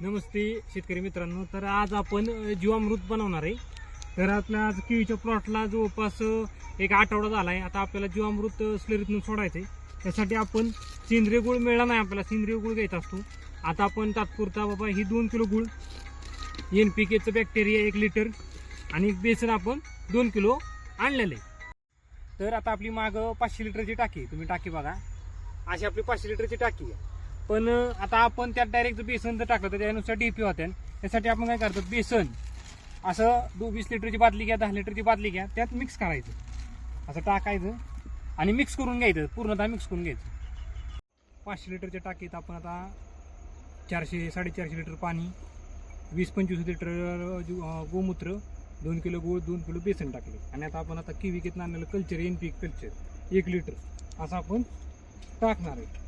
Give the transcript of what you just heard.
नमस्ते शेतकरी मित्रांनो. तर आज आपण जीवामृत बनवणार आहे. तर आपल्या आज केळीच्या प्लॉटला जवळपास एक आठवडा झाला आहे. आता आपल्याला जीवामृत स्लरीतून सोडायचं आहे. त्यासाठी आपण सेंद्रिय गुळ मिळाला नाही, आपल्याला सेंद्रिय गुळ घ्यायचा असतो. आता आपण तात्पुरता बाबा ही 2 किलो गुळ, NPKचं बॅक्टेरिया 1 लिटर आणि बेसन आपण 2 किलो आणलेलं आहे. तर आता आपली मागं 500 लिटरची टाकी, तुम्ही टाकी बघा, अशी आपली 500 लिटरची टाकी आहे. पण आता आपण त्यात डायरेक्ट बेसन जर टाकलं तर त्यानुसार DP होते. त्यासाठी आपण काय करतो, बेसन असं 20 लिटरची बादली घ्या, 10 लिटरची बादली घ्या, त्यात मिक्स करायचं, असं टाकायचं आणि मिक्स करून घ्यायचं, पूर्णतः मिक्स करून घ्यायचं. 500 लिटरच्या टाकीत आपण आता 400-450 लिटर पाणी, 20-25 लिटर गोमूत्र, 2 किलो गूळ, 2 किलो बेसन टाकले. आणि आता केवी घेतलं आणलेलं कल्चर, NPK कल्चर 1 लिटर असं आपण टाकणार आहे.